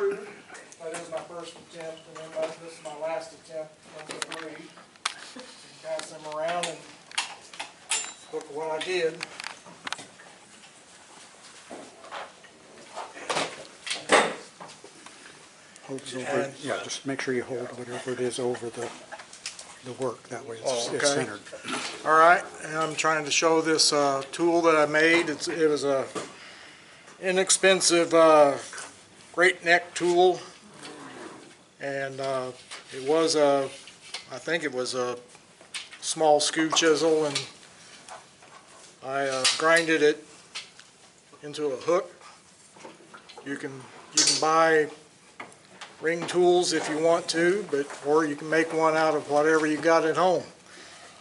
through. That is my first attempt, and then this is my last attempt, number 3. Pass them around and look at what I did. Over, yeah, just make sure you hold whatever it is over the work. That way it's centered. All right, and I'm trying to show this tool that I made. It was a inexpensive great neck tool, and it was I think it was a small skew chisel, and I grinded it into a hook. You can buy ring tools if you want to, or you can make one out of whatever you got at home.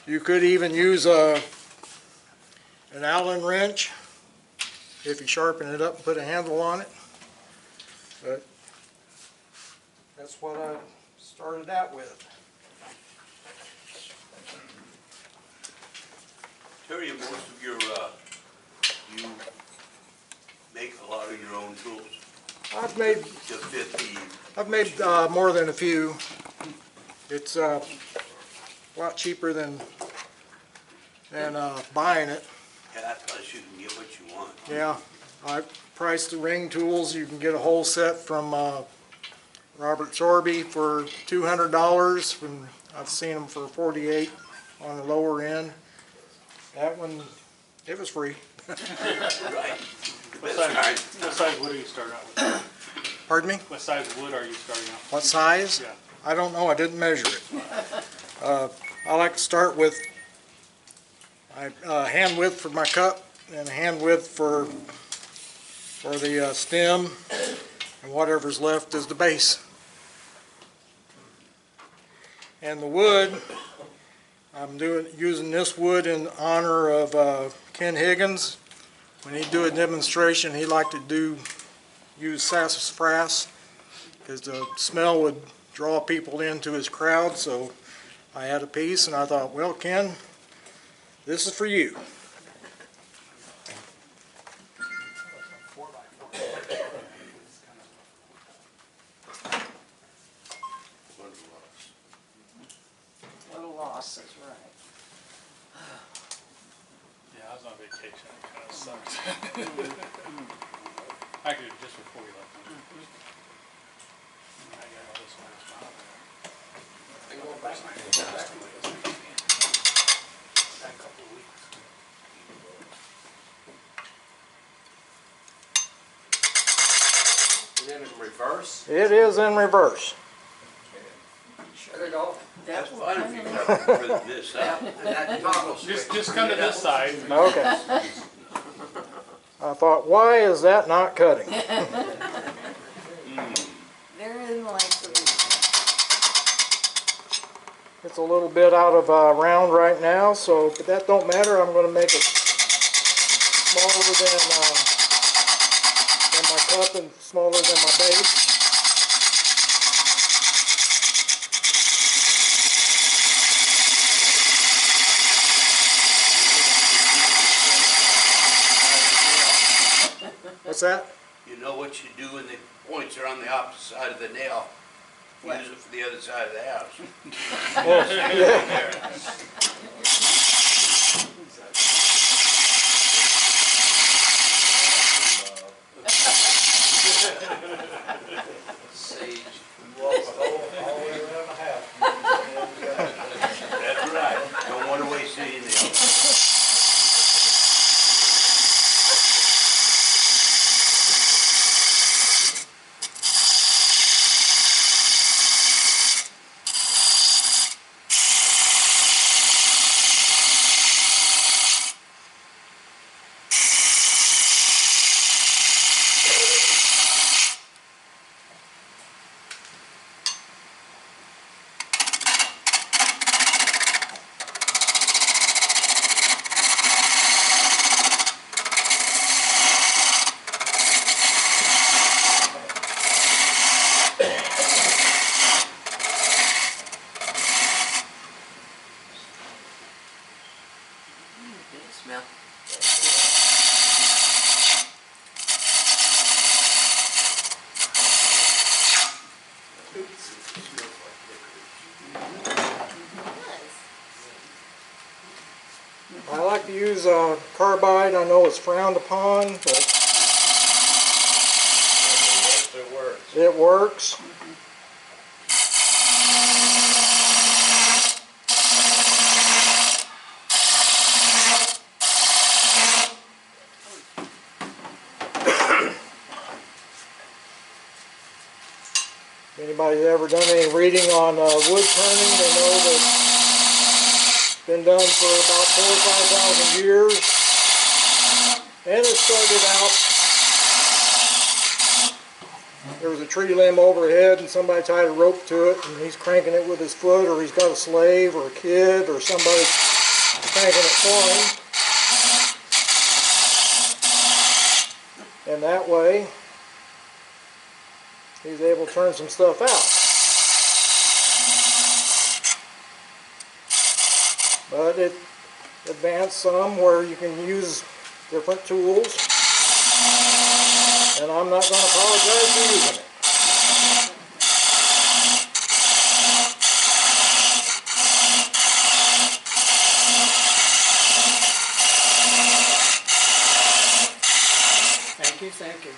You could even use an Allen wrench if you sharpen it up and put a handle on it. But that's what I started out with. Terry, most of your, you make a lot of your own tools? I've made To fit the... I've made more than a few. It's a lot cheaper than buying it. Yeah, plus you can get what you want. Yeah, I priced the ring tools. You can get a whole set from Robert Sorby for $200. And I've seen them for $48 on the lower end. That one, it was free. Right. What size wood are you starting out with? Pardon me? What size wood are you starting out with? What size? Yeah. I don't know. I didn't measure it. I like to start with hand width for my cup and hand width for the stem, and whatever's left is the base. And the wood, I'm using this wood in honor of Ken Higgins. When he'd do a demonstration, he liked to use sassafras because the smell would draw people into his crowd. So I had a piece, and I thought, well, Ken, this is for you. Little loss is right. Yeah, I was on vacation. It kind of sucked. Actually, just before we left. I got all this one. A couple of weeks. Is it in reverse? It is in reverse. There you go. That's fine if you cut this out. And that toggle switch. Just come to this side. Okay. I thought, why is that not cutting? Therein lies the reason. It's a little bit out of round right now, but that don't matter. I'm going to make it smaller than my cup and smaller than my base. What's that? You know what you do when the points are on the opposite side of the nail? Use it for the other side of the house. Sage. All the way around the house. That's right. Don't want to waste any nails. use carbide. I know it's frowned upon, but Yes, it works. it works. If anybody's ever done any reading on wood turning, they know that it's been done for about 4,000 or 5,000 years. And it started out, there was a tree limb overhead and somebody tied a rope to it and he's cranking it with his foot, or he's got a slave or a kid or somebody cranking it for him. And that way, he's able to turn some stuff out. But it advanced some where you can use different tools, and I'm not going to apologize for using it. Thank you, thank you.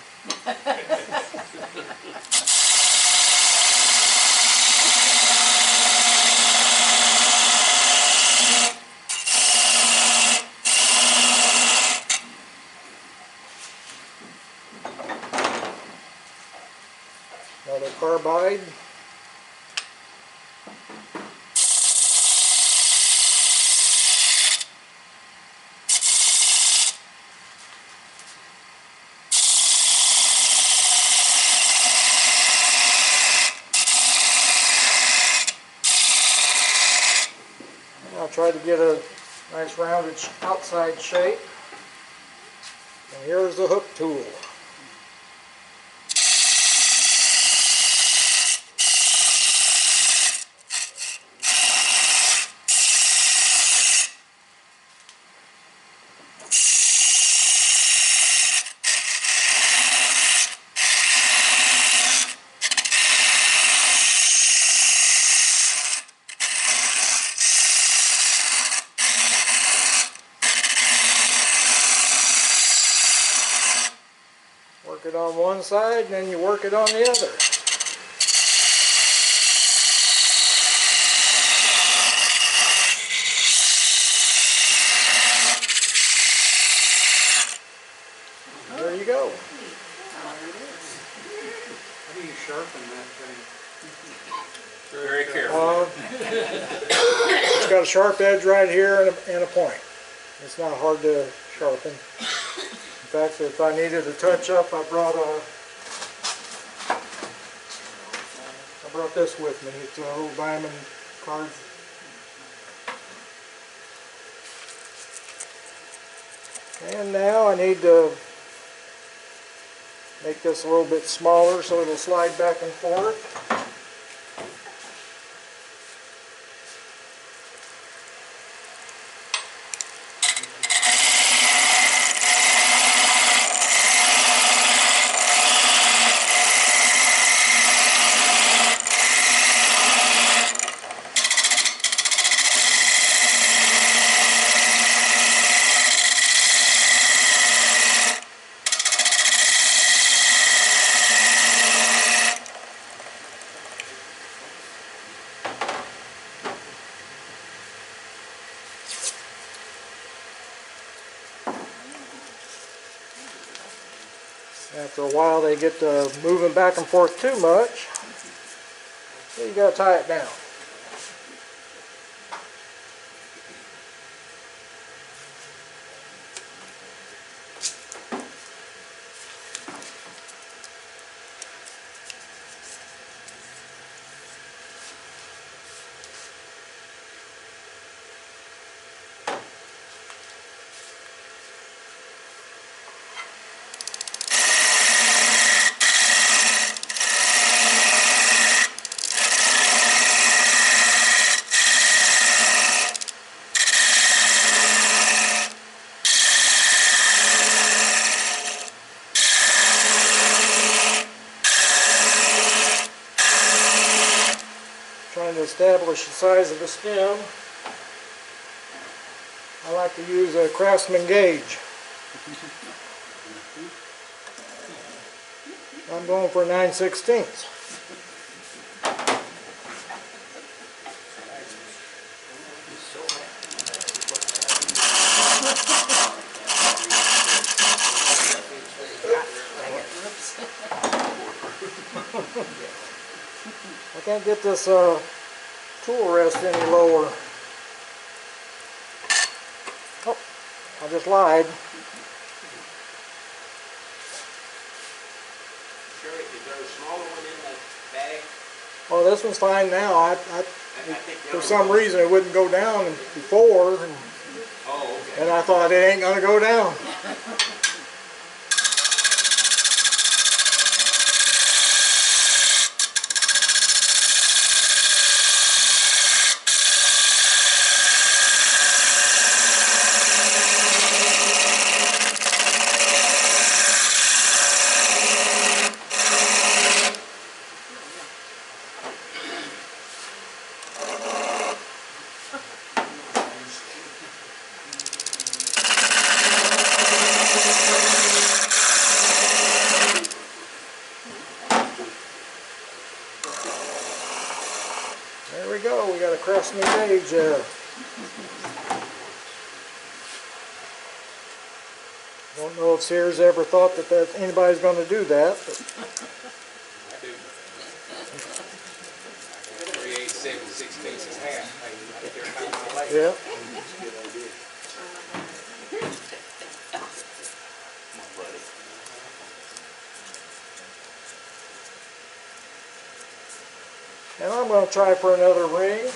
Another carbide. I'll try to get a nice rounded outside shape. And here's the hook tool. Work it on one side and then you work it on the other. There you go. How do you sharpen that thing? Very careful. It's got a sharp edge right here and a point. It's not hard to sharpen. In fact, if I needed a touch up, I brought this with me. It's a little diamond card. And now I need to make this a little bit smaller so it'll slide back and forth. After a while they get to moving back and forth too much, so you got to tie it down. Trying to establish the size of the stem. I I like to use a Craftsman gauge. I'm going for 9/16. I can't get this tool rest any lower. Oh, I just lied. Sherry, is there a smaller one in the bag? Oh, this one's fine now. I think the For other some one- reason it wouldn't go down before, Oh, okay. and I thought it ain't gonna go down. There we go. We got a Craftsman gauge there. Don't know if Sears ever thought that anybody's going to do that. But 3/8, 7/16 is half. I think they're kind of like. yeah. And I'm going to try for another ring.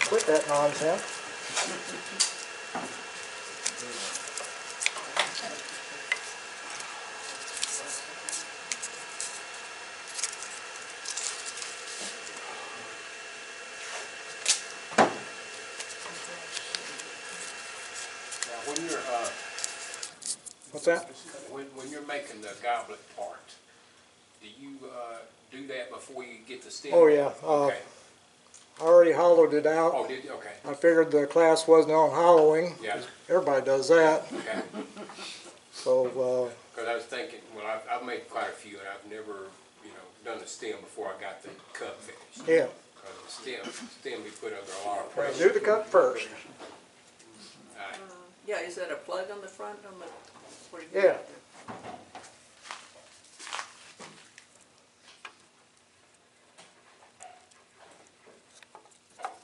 Quit that nonsense. Now, when you're, What's that? when you're making the goblet part, do you, do that before you get the stem? Oh, yeah. Okay. I already hollowed it out. Oh, did you? Okay. I figured the class wasn't on hollowing. Yeah. Everybody does that. Okay. So, Because I was thinking, well, I've made quite a few, and I've never, done the stem before I got the cup finished. yeah. Because the stem we put under a lot of Well, pressure. do the cut first. Alright. Yeah, is that a plug on the front, on the, what do you Yeah. got there?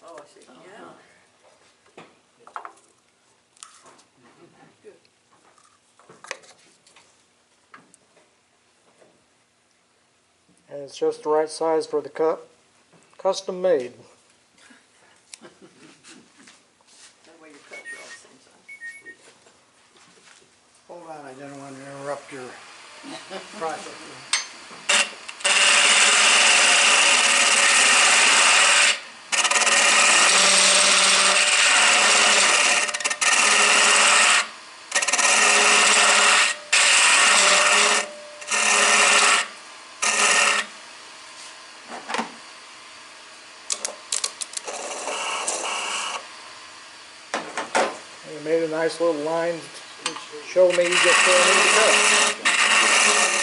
Oh, I see, yeah. Good. And it's just the right size for the cup. Custom made. That way your cuts are all the same size. Hold on, I didn't want to interrupt your project. And you made a nice little line to show me just where I need to cut.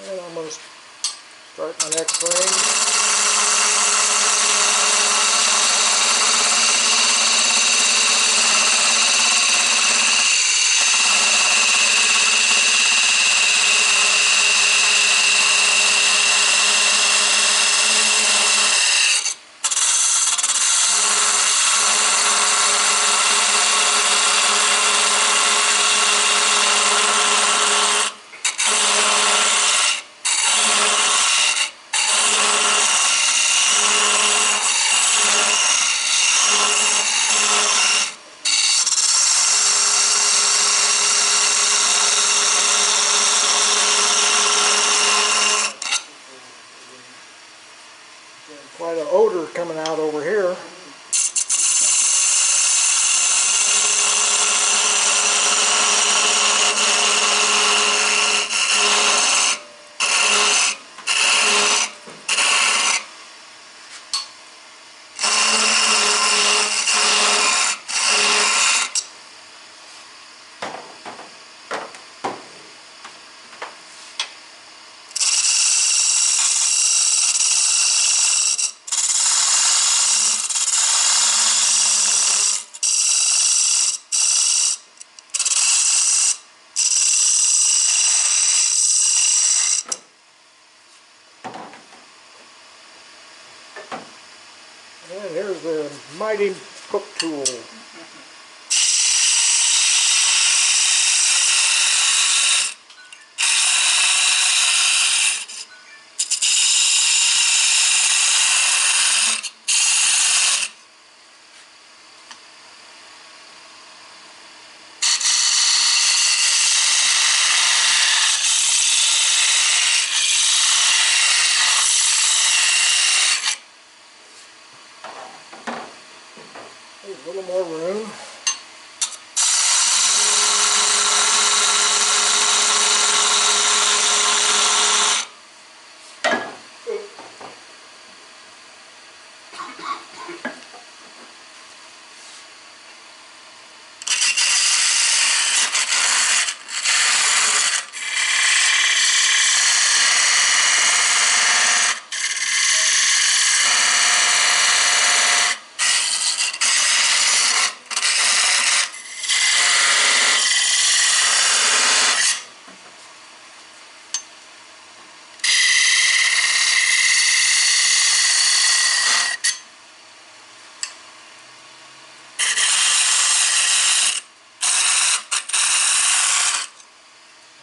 And I'm going to start my next ring. odor coming out over here. And here's the mighty cook tool. There's a little more room.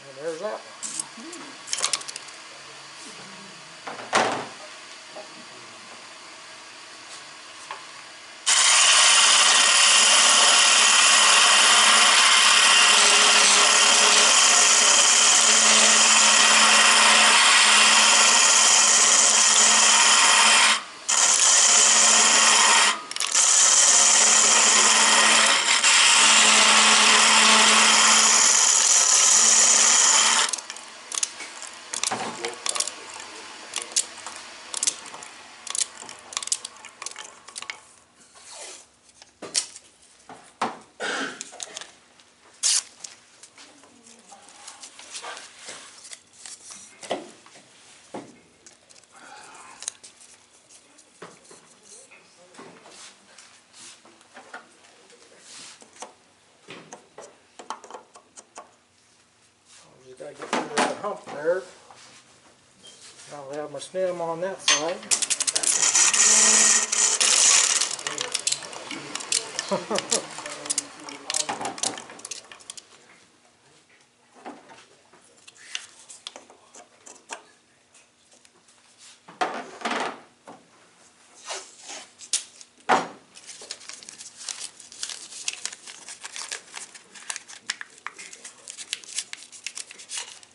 And there's that one. Just gotta get through that hump there. I'll have my stem on that side.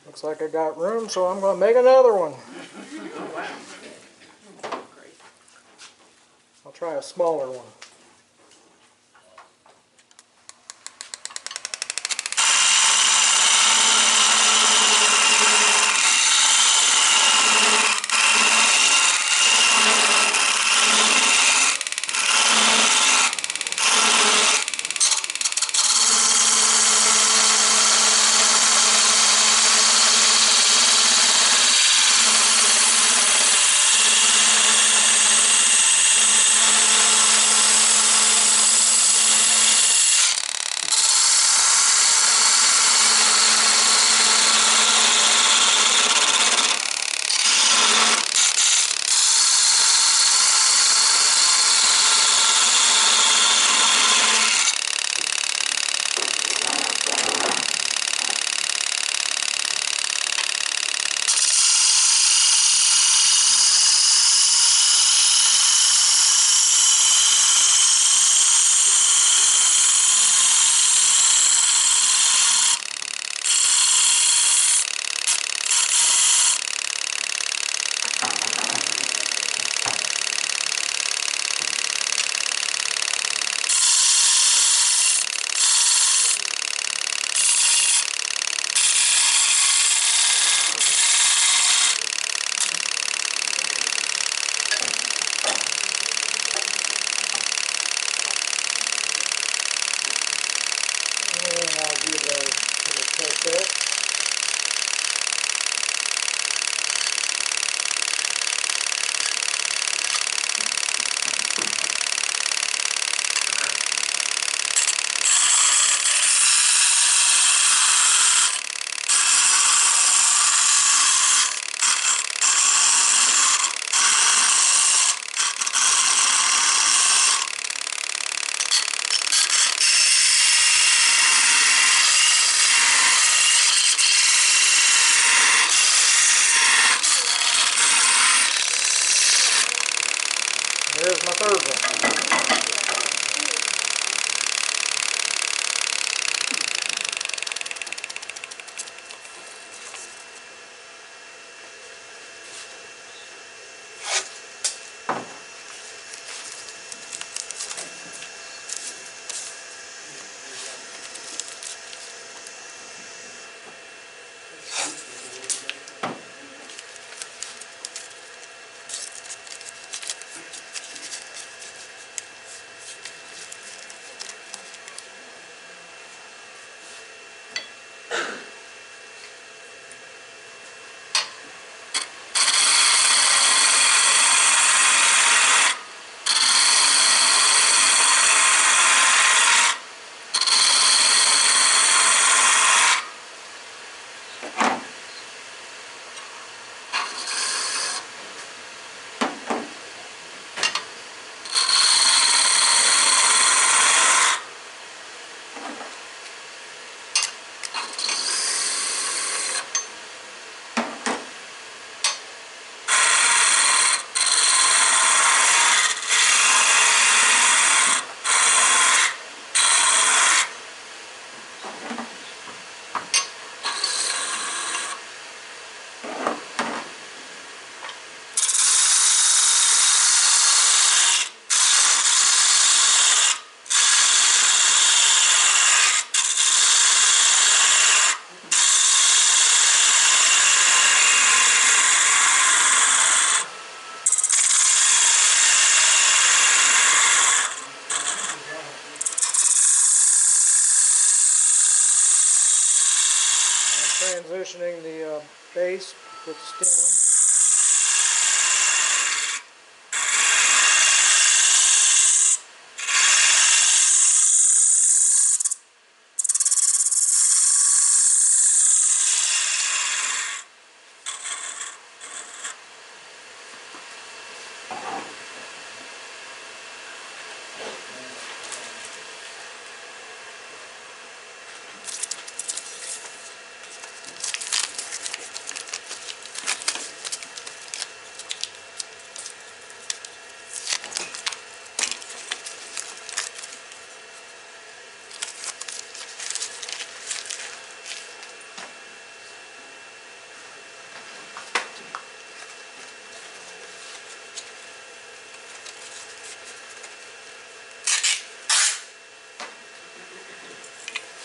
Looks like I got room, so I'm going to make another one. I'll try a smaller one. transitioning the base with the stem.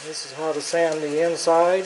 This is how to sand the inside.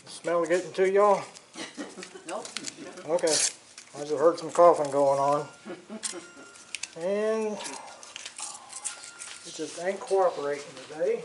Smell getting to y'all? Nope. Okay. I just heard some coughing going on. And it just ain't cooperating today.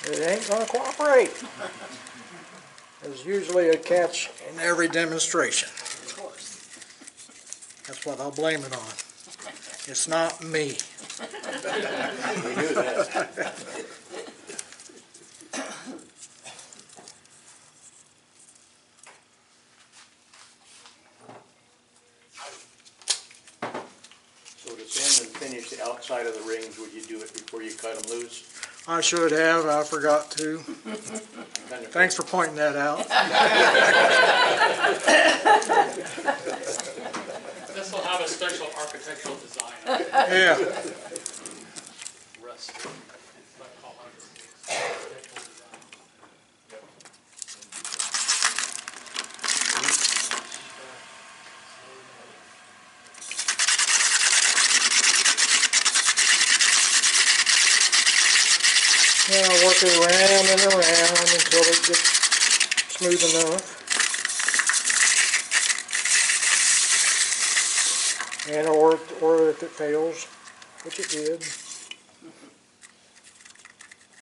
It ain't gonna cooperate. There's usually a catch in every demonstration. Of course. That's what I'll blame it on. It's not me. We knew that. So to sand and finish the outside of the rings, would you do it before you cut them loose? I should have, I forgot to. Kind of- Thanks for pointing that out. This will have a special architectural design. Yeah. Rust. Yeah, I'll work it around and around until it gets smooth enough. And or if it fails, which it did.